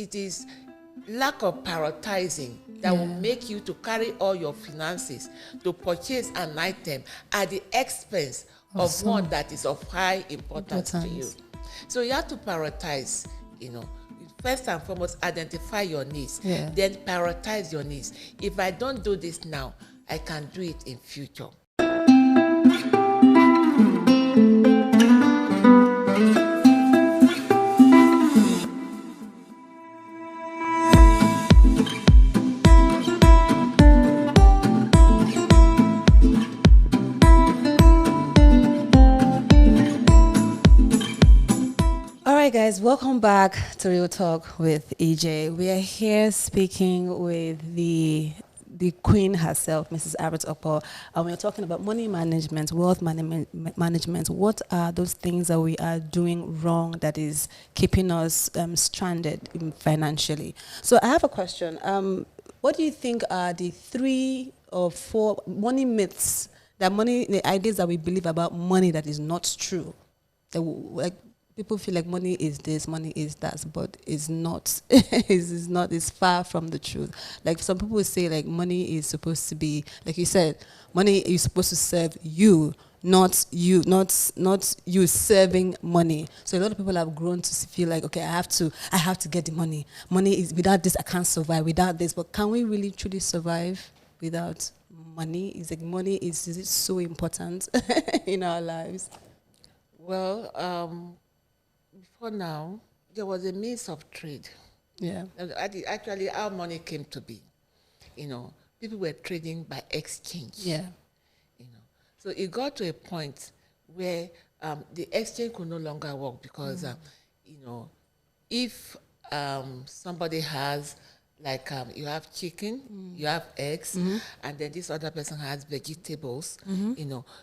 it is lack of prioritizing that will make you to carry all your finances to purchase an item at the expense of one that is of high importance to you. So you have to prioritize, first and foremost, identify your needs, then prioritize your needs. If I don't do this now, I can do it in future. Guys, welcome back to Real Talk with Ejay. We are here speaking with the queen herself, Mrs. Okpo, and we are talking about money management, wealth management. What are those things that we are doing wrong that is keeping us stranded financially? So I have a question. What do you think are the 3 or 4 money myths, the ideas that we believe about money that is not true? People feel like money is this, money is that, but it's not. It's far from the truth. Like some people say, like money is supposed to be, like you said, money is supposed to serve you, not you serving money. So a lot of people have grown to feel like, okay, I have to get the money. Money is, without this I can't survive. Without this, but can we really truly survive without money? Is it so important in our lives? Well, before now, there was a means of trade. Yeah. Actually, how money came to be. People were trading by exchange. Yeah. So it got to a point where the exchange could no longer work because, if somebody has, like, you have chicken, you have eggs, and then this other person has vegetables,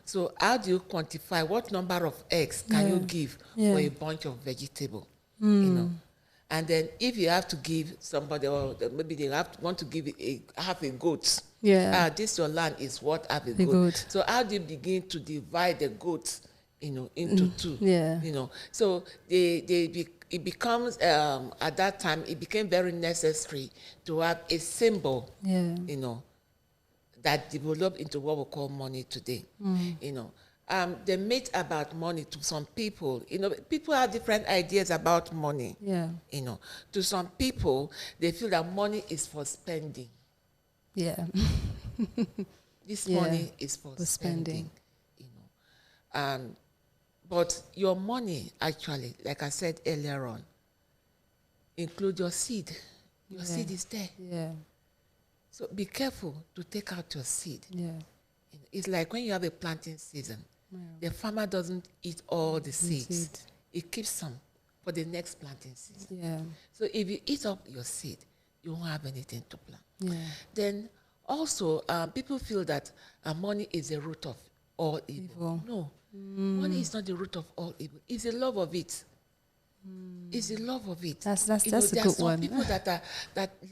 So how do you quantify what number of eggs can you give for a bunch of vegetable, And then if you have to give somebody, or maybe they want to give half a goat, this your land is what half a goat. So how do you begin to divide the goats, into two? So it becomes, at that time, it became very necessary to have a symbol, that developed into what we call money today. The myth about money, to some people, people have different ideas about money. To some people, they feel that money is for spending. This money is for spending. But your money, actually, like I said earlier on, include your seed. Your seed is there. So be careful to take out your seed. It's like when you have a planting season, the farmer doesn't eat all the seeds. He keeps some for the next planting season. So if you eat up your seed, you won't have anything to plant. Then also, people feel that money is the root of all evil. No. Money is not the root of all evil. It's the love of it. It's the love of it. That's a good one. There are some people that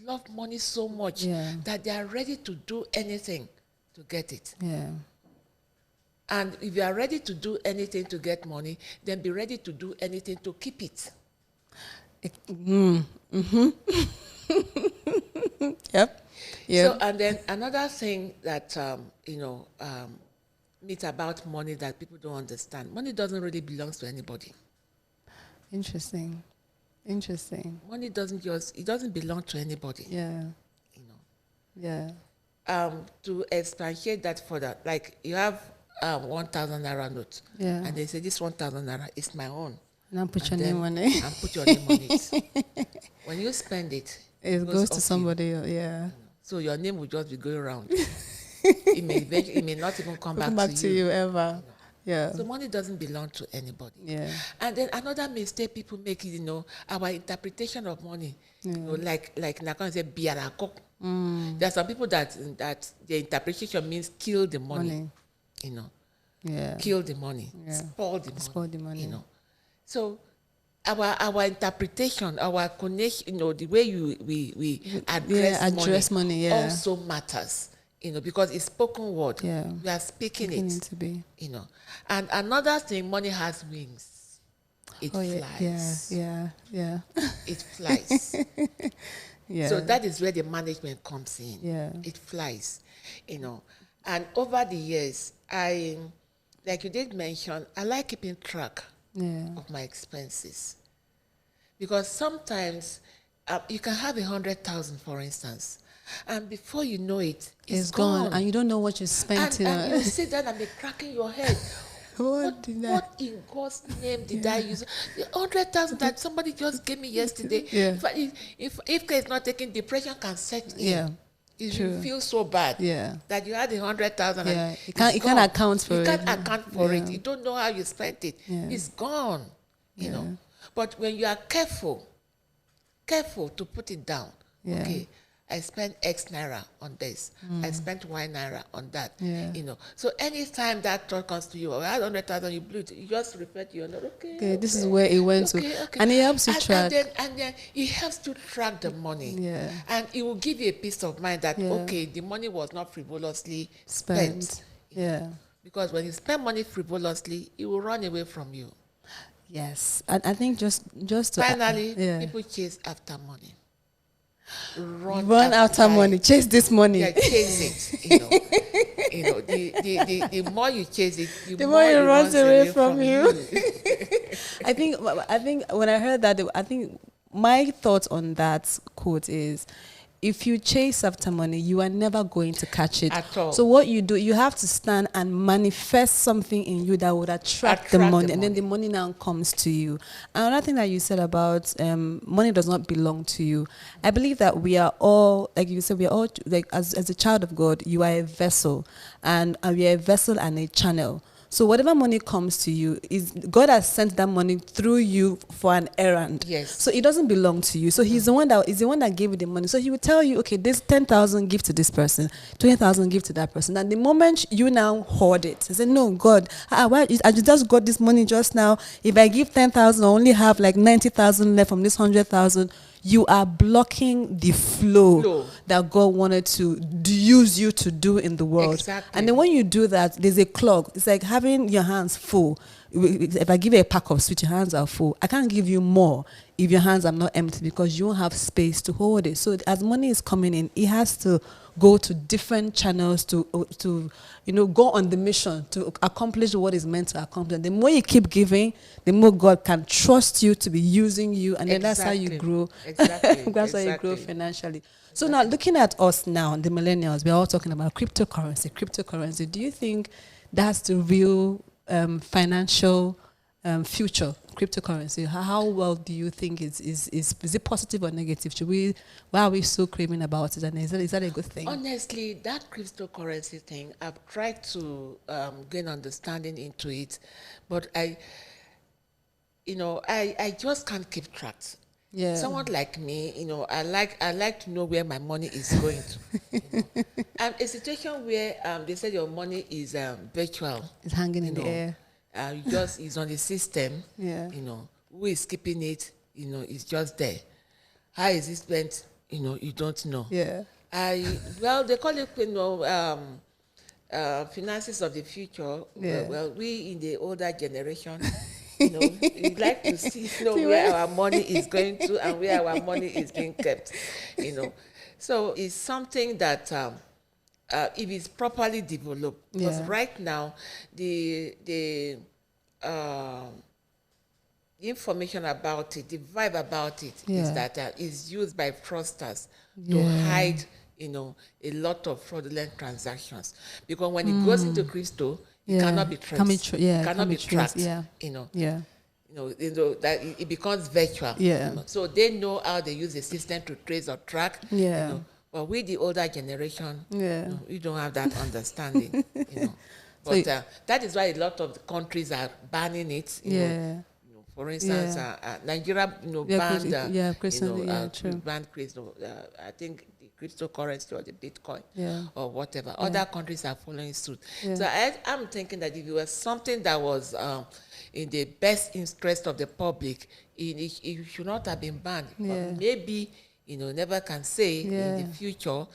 love money so much that they are ready to do anything to get it. And if you are ready to do anything to get money, then be ready to do anything to keep it. Yep. So, and then another thing that myth about money that people don't understand. Money doesn't really belong to anybody. Interesting. Money doesn't belong to anybody. To expatiate that further, like you have 1,000 naira note, and they say this 1,000 naira is my own. And put your name on it. And put your name on it. When you spend it, it goes to somebody else. So your name will just be going around. It may not even come back to you ever. So money doesn't belong to anybody. And then another mistake people make is, our interpretation of money. Like Nakon said, biarako. There are some people that the interpretation means kill the money. Kill the money, spoil the money. So our interpretation, our connection, the way we address money also matters. Because it's spoken word. We are speaking it. To be. And another thing, money has wings. it flies. Yeah. It flies. Yeah. So that is where the management comes in. Yeah. It flies, And over the years, like you did mention, I like keeping track of my expenses. Because sometimes you can have 100,000, for instance, and before you know it, it's gone. And you don't know what you spent. And you sit down and be cracking your head. What in God's name did I use? The 100,000 that somebody just gave me yesterday. Yeah. If care is not taken, depression can set in. Yeah. You feel so bad that you had 100,000. Yeah. You can't account for it. You can't account for it. You don't know how you spent it. Yeah. It's gone. You know. But when you are careful to put it down. Yeah. Okay. I spent X naira on this. I spent Y naira on that. Yeah. So anytime that thought comes to you, I had 100,000, you blew it. You just refer to your note. Okay. This is where it went to, and it helps you track. And then it helps to track the money. Yeah. And it will give you a peace of mind that the money was not frivolously spent. Yeah. Because when you spend money frivolously, it will run away from you. Yes, and I think just to finally, people chase after money. Run after money. Chase this money. Yeah, chase it. The more you chase it, the more it runs away from you. I think when I heard that, I think my thoughts on that quote is, if you chase after money, you are never going to catch it. At all. So what you do, you have to stand and manifest something in you that would attract the money, and then the money now comes to you. Another thing that you said about money does not belong to you. I believe that we are all, like you said, we are all, like as a child of God, you are a vessel, and we are a vessel and a channel. So whatever money comes to you, is God has sent that money through you for an errand. Yes. So it doesn't belong to you. So He's the one that gave you the money. So He will tell you, okay, this 10,000 give to this person, 20,000 give to that person. And the moment you now hoard it, you say, no, God, I just got this money just now. If I give 10,000, I only have like 90,000 left from this 100,000. You are blocking the flow that God wanted to use you to do in the world. Exactly. And then when you do that, there's a clog. It's like having your hands full. If I give you a pack of sweets, your hands are full. I can't give you more if your hands are not empty, because you don't have space to hold it. So as money is coming in, it has to go to different channels to go on the mission to accomplish what is meant to accomplish. The more you keep giving, the more God can trust you to be using you, and then that's how you grow. Exactly. That's how you grow financially. So now, looking at us now, the millennials, we're all talking about cryptocurrency. Do you think that's the real financial future? Cryptocurrency, how well do you think is it positive or negative? Why are we so craving about it, and is that a good thing? Honestly, that cryptocurrency thing, I've tried to gain understanding into it, but I just can't keep track. Yeah. Someone like me, I like to know where my money is going to. A situation where they said your money is virtual. It's hanging in the air. It's on the system. Yeah. Who is keeping it? It's just there. How is it spent? You don't know. Yeah. They call it finances of the future. Yeah. Well, we in the older generation, we like to see where our money is going to and where our money is being kept. So it's something that if it's properly developed, because right now the information about it, the vibe about it is that it's used by fraudsters to hide, a lot of fraudulent transactions. Because when it goes into crypto, it cannot be traced. Cannot be tracked. That it becomes virtual. Yeah. So they know how they use the system to trace or track. Yeah. But with the older generation, we don't have that understanding. But that is why a lot of the countries are banning it. For instance, Nigeria, banned crypto. I think the cryptocurrency or the Bitcoin or whatever. Other countries are following suit. So I'm thinking that if it was something that was in the best interest of the public, it should not have been banned. But maybe, never can say in the future,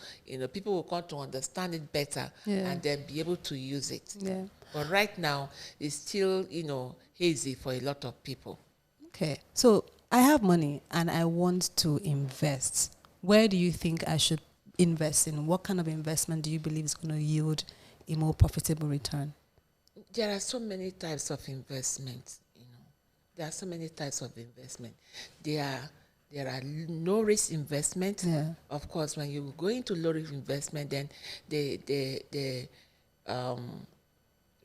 people will come to understand it better and then be able to use it. Yeah. But right now, it's still, hazy for a lot of people. Okay. So I have money and I want to invest. Where do you think I should invest in? What kind of investment do you believe is going to yield a more profitable return? There are so many types of investment, you know. There are so many types of investment. There are low risk investment. Yeah. Of course, when you go into low risk investment, then the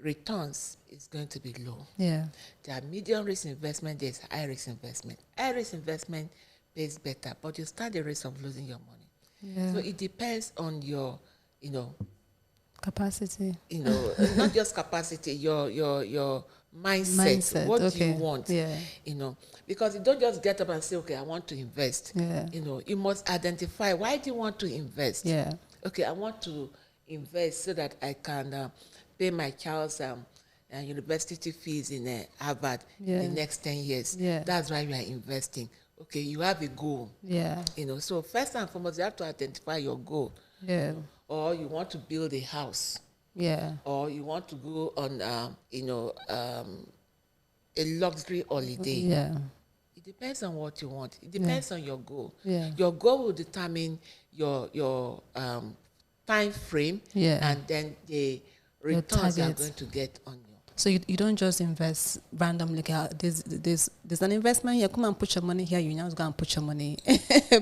returns is going to be low. Yeah. There are medium risk investment, there's high risk investment. High risk investment pays better, but you stand the risk of losing your money. Yeah. So it depends on your, you know, Capacity. you know, not just capacity, your mindset. What do you want? Yeah. You know, because you don't just get up and say, okay, I want to invest. Yeah. You know, you must identify, why do you want to invest? Yeah. Okay, I want to invest so that I can pay my child's university fees in Harvard in the next 10 years. Yeah. That's why you are investing. Okay, you have a goal. Yeah. You know, so first and foremost, you have to identify your goal. Yeah. Or you want to build a house. Yeah. Or you want to go on, a luxury holiday. Yeah. It depends on what you want. It depends on your goal. Yeah. Your goal will determine your time frame, and then the returns you're going to get on you. So you don't just invest randomly. Okay, there's an investment here. Come and put your money here. You now go and put your money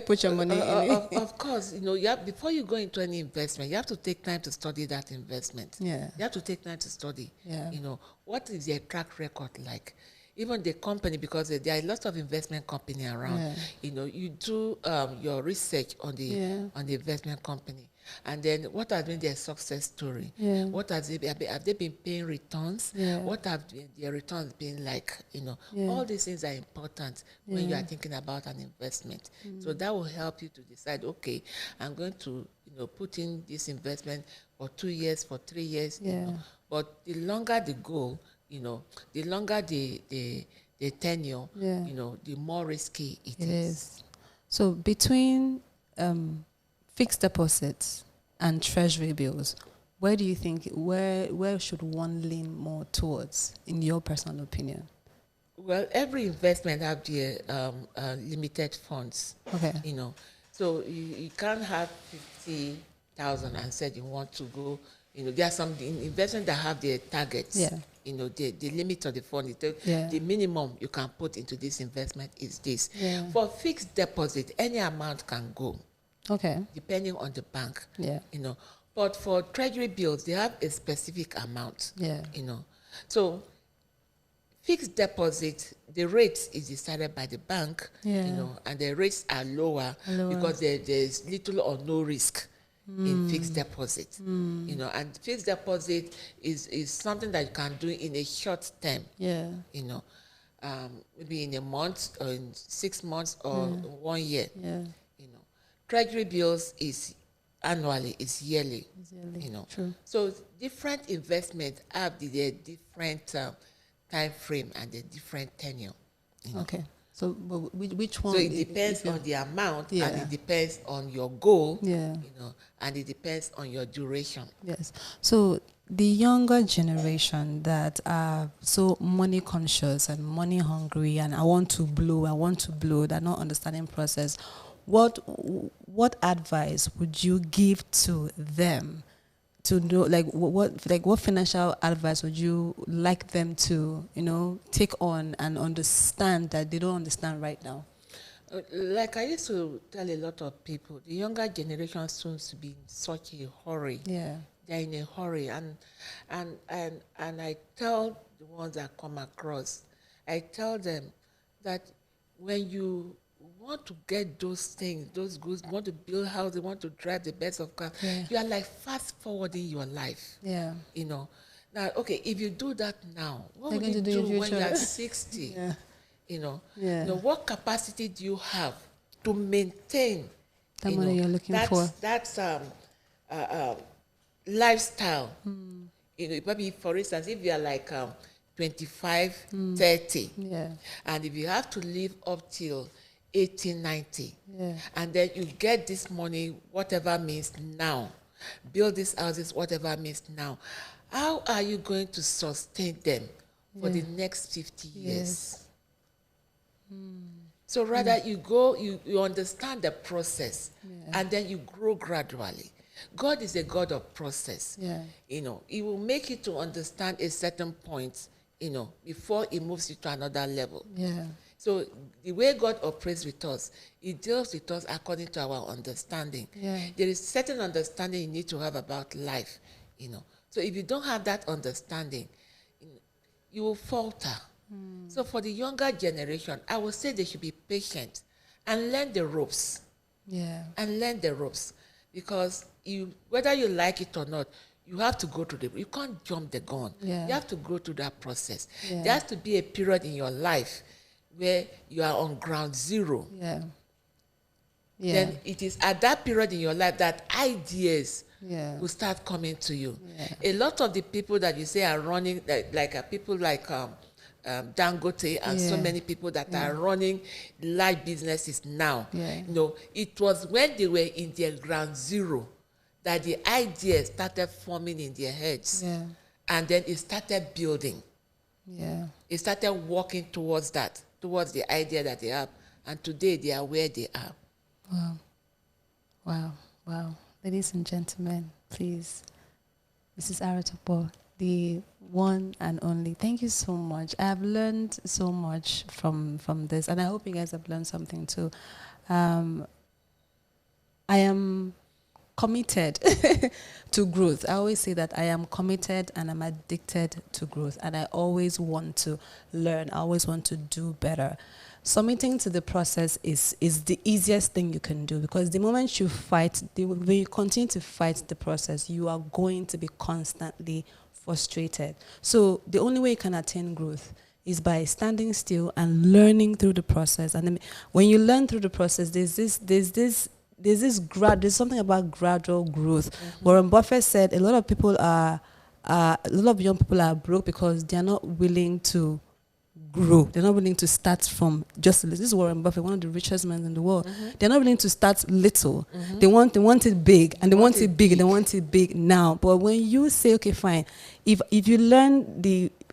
put your money in. Of course, you know, before you go into any investment, you have to take time to study that investment. Yeah. You have to take time to study. Yeah. You know, what is their track record like? Even the company, because there are lots of investment company around. Yeah. You know, you do your research on the investment company, and then what has been their success story? Yeah. What have they been paying returns? Yeah. What have their returns been like? You know, Yeah. all these things are important when you are thinking about an investment. So that will help you to decide, okay, I'm going to, you know, put in this investment for 2 years, for 3 years. Yeah. You know. But the longer the goal, you know, the longer the tenure, you know, the more risky it is. So between fixed deposits and treasury bills, where do you think, where should one lean more towards, in your personal opinion? Well, every investment have their limited funds. Okay. You know, so you can't have 50,000 and said you want to go. You know, there are some investments that have their targets. Yeah. You know, the limit of the fund, the minimum you can put into this investment is this. Yeah. For fixed deposit, any amount can go. Okay. Depending on the bank. Yeah. You know, but for treasury bills, they have a specific amount. Yeah. You know, so fixed deposit, the rate is decided by the bank. Yeah. You know, and the rates are lower. Because there's little or no risk in fixed deposit. You know, and fixed deposit is something that you can do in a short term. Yeah. You know, maybe in a month or in 6 months or 1 year. Yeah. You know, treasury bills is annually, it's yearly. You know. True. So different investments have their different time frame and the different tenure. You know? Okay. So which one? So it depends on the amount, and it depends on your goal. Yeah. You know, and it depends on your duration. Yes. So the younger generation that are so money conscious and money hungry, and I want to blow, they're not understanding process. What advice would you give to them? To know, like what financial advice would you like them to, you know, take on and understand that they don't understand right now? Like I used to tell a lot of people, the younger generation seems to be in such a hurry. Yeah, they're in a hurry, and I tell the ones that come across, I tell them that when you want to get those things, those goods, want to build houses, want to drive the best of cars, you are like fast forwarding your life. Yeah. You know. Now, okay, if you do that now, what will you do when you are 60? Yeah. You know. Yeah. You know, what capacity do you have to maintain the money you're looking for? That's lifestyle. You know, maybe for instance, if you are like 25, 30, and if you have to live up till 80, 90, and then you get this money, whatever means now, build these houses, whatever means now, how are you going to sustain them for the next 50 years? So rather you go, you understand the process, and then you grow gradually. God is a God of process. You know, he will make you to understand a certain point, you know, before he moves you to another level. So the way God operates with us, he deals with us according to our understanding. There is certain understanding you need to have about life, you know. So if you don't have that understanding, you will falter. So for the younger generation, I would say they should be patient and learn the ropes. And learn the ropes. Because whether you like it or not, you have to go through you can't jump the gun. You have to go through that process. There has to be a period in your life where you are on ground zero. Then it is at that period in your life that ideas will start coming to you. A lot of the people that you say are running, like people like Dangote and so many people that are running large businesses now. You know, it was when they were in their ground zero that the ideas started forming in their heads. And then it started building. It started walking towards that, towards the idea that they have. And today they are where they are. Wow. Ladies and gentlemen, please, Mrs. Okpo, the one and only. Thank you so much. I've learned so much from this, and I hope you guys have learned something too. I am committed to growth. I always say that I am committed and I'm addicted to growth, and I always want to learn. I always want to do better. Submitting to the process is the easiest thing you can do, because the moment you fight, when you continue to fight the process, you are going to be constantly frustrated. So the only way you can attain growth is by standing still and learning through the process. And then when you learn through the process, there's something about gradual growth. Warren Buffett said a lot of young people are broke because they are not willing to grow. They're not willing to start from just little. This is Warren Buffett, one of the richest men in the world. They're not willing to start little. They want it big, and they want it big, and they want it big now. But when you say, okay, fine, if you learn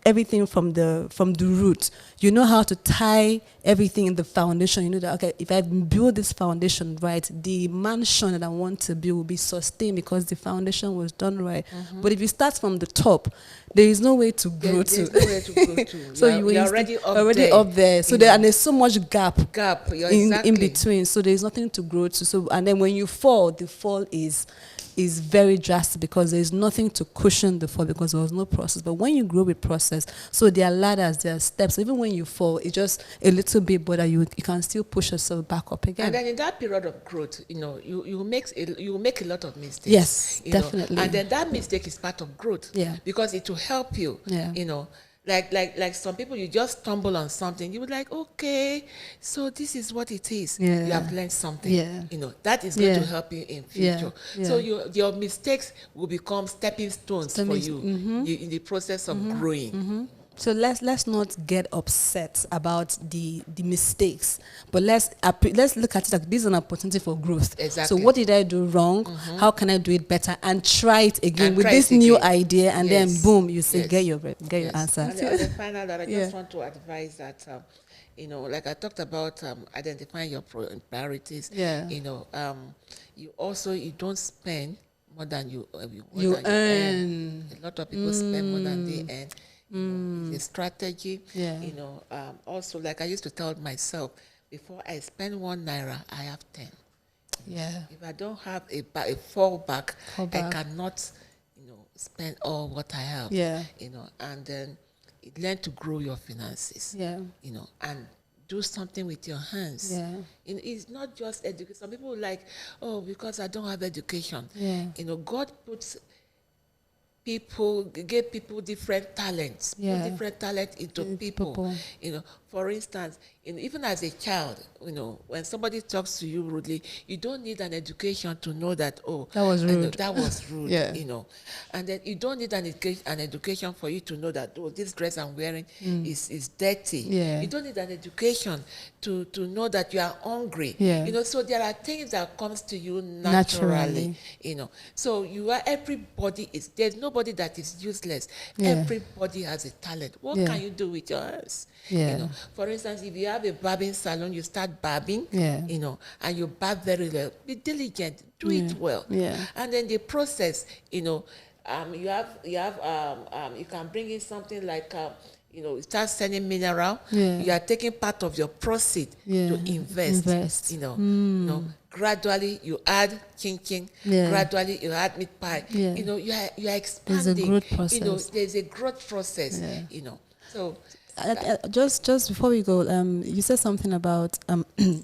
everything from the root, you know how to tie everything in the foundation. You know that, okay, if I build this foundation right, the mansion that I want to build will be sustained because the foundation was done right. But if you start from the top, there is no way to grow to. There's no way to go to. So you're already up there. So and there's so much gap exactly. in between. So there's nothing to grow to. So, and then when you fall, the fall is very drastic because there's nothing to cushion the fall because there was no process. But when you grow with process, so there are ladders, there are steps. Even when you fall, it's just a little bit, but you can still push yourself back up again. And then in that period of growth, you know, you make a lot of mistakes. Yes, definitely. And then that mistake is part of growth. Because it will help you. You know. Like some people, you just stumble on something, you would like, okay, so this is what it is. You have learned something. You know, that is going to help you in future. So your mistakes will become stepping stones for you in the process of growing. So let's not get upset about the mistakes, but let's look at it like this is an opportunity for growth. Exactly. So what did I do wrong? How can I do it better? And try it again with this new idea, and then boom, you say get your answer. And the final that I just want to advise that you know, like I talked about identifying your priorities. You know, you don't spend more than you earn. A lot of people spend more than they earn. It's a strategy. You know, also, like I used to tell myself, before I spend 1 naira, I have 10. If I don't have a fallback, I cannot, you know, spend all what I have. You know, and then learn to grow your finances. You know, and do something with your hands. It's not just education. Some people like, oh, because I don't have education. You know, God puts give people different talents, put different talent into people. You know, for instance, even as a child, you know, when somebody talks to you rudely, you don't need an education to know that, oh, that was rude. That was rude. You know, and then you don't need an education for you to know that, oh, this dress I'm wearing is dirty. You don't need an education to know that you are hungry. You know, so there are things that comes to you naturally. You know, so everybody there's nobody nobody that is useless. Everybody has a talent. What can you do with yours? You know, for instance, if you have a barbing salon, you start barbing, you know, and you barb very well. Be diligent, do it well. And then the process, you know, you can bring in something like you know, start selling mineral. You are taking part of your proceed to invest. You know, gradually you add chin. Gradually you add meat pie. You know, you are expanding. There's a growth process. You know, there's a growth process. You know, so just before we go, you said something about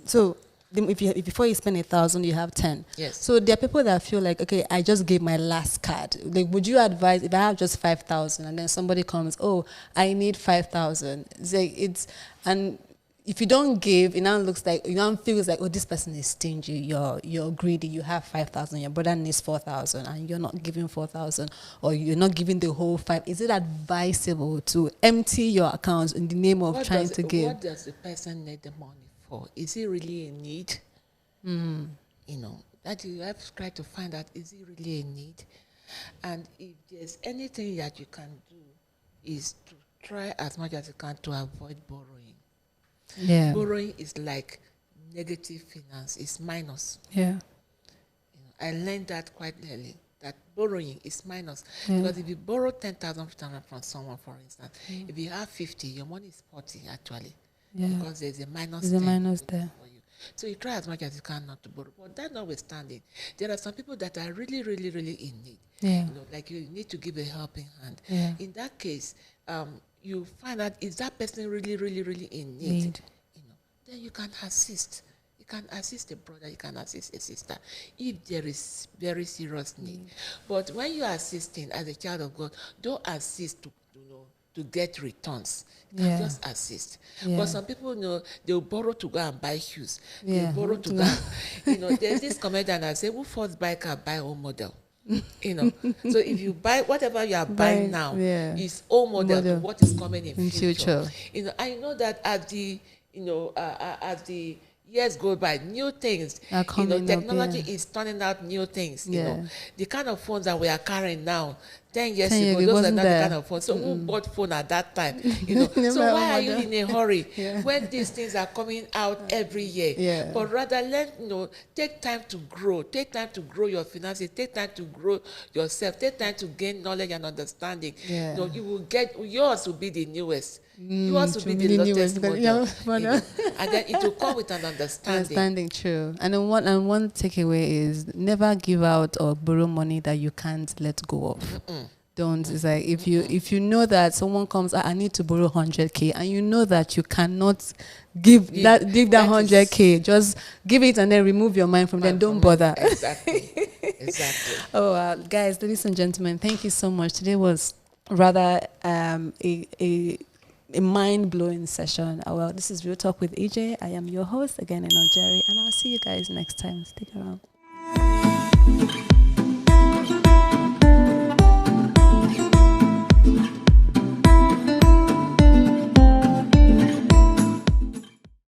so. If before you spend 1,000, you have 10. Yes. So there are people that feel like, okay, I just gave my last card. Like, would you advise if I have just 5,000 and then somebody comes, oh, I need 5,000? It's like and if you don't give, it now looks like, you now feels like, oh, this person is stingy. You're greedy. You have 5,000. Your brother needs 4,000, and you're not giving 4,000, or you're not giving the whole 5. Is it advisable to empty your accounts in the name of trying to give? What does the person need the money for? Is he really in need? You know, that you have to try to find out, is he really in need? And if there's anything that you can do, is to try as much as you can to avoid borrowing. Borrowing is like negative finance, it's minus. You know, I learned that quite early, that borrowing is minus. Because if you borrow 10,000 from someone, for instance, if you have 50, your money is 40 actually. Because there's a minus. There's a minus there. For you. So you try as much as you can not to borrow. But that notwithstanding, there are some people that are really, really, really in need. You know, like you need to give a helping hand. In that case, you find out, is that person really, really, really in need? You know, then you can assist. You can assist a brother, you can assist a sister if there is very serious need. But when you are assisting as a child of God, don't assist to get returns. Just assist. But some people, you know, they'll borrow to go and buy shoes. They'll borrow to go. You know, there's this comedian that say, who first buy car, buy old model. You know, so if you buy whatever you are buying now, is old model to what is coming in future. You know, I know that as the years go by, new things, you know, technology is turning out new things. You know, the kind of phones that we are carrying now, 10 years ago, those are not the kind of phones. So who bought phone at that time? You know, so why are you in a hurry when these things are coming out every year? But rather, take time to grow. Take time to grow your finances. Take time to grow yourself. Take time to gain knowledge and understanding. You know, you will get, yours will be the newest. Yours will be the latest model. You know, and then it will come with an understanding. True. And then one takeaway is never give out or borrow money that you can't let go of. Don't. It's like if you know that someone comes, I need to borrow 100K, and you know that you cannot give that 100K, just give it and then remove your mind from them. Don't bother. Exactly. Oh, guys, ladies and gentlemen, thank you so much. Today was rather a mind-blowing session. Well, this is Real Talk with Ejay. I am your host again, Ejay, and I'll see you guys next time. Stick around.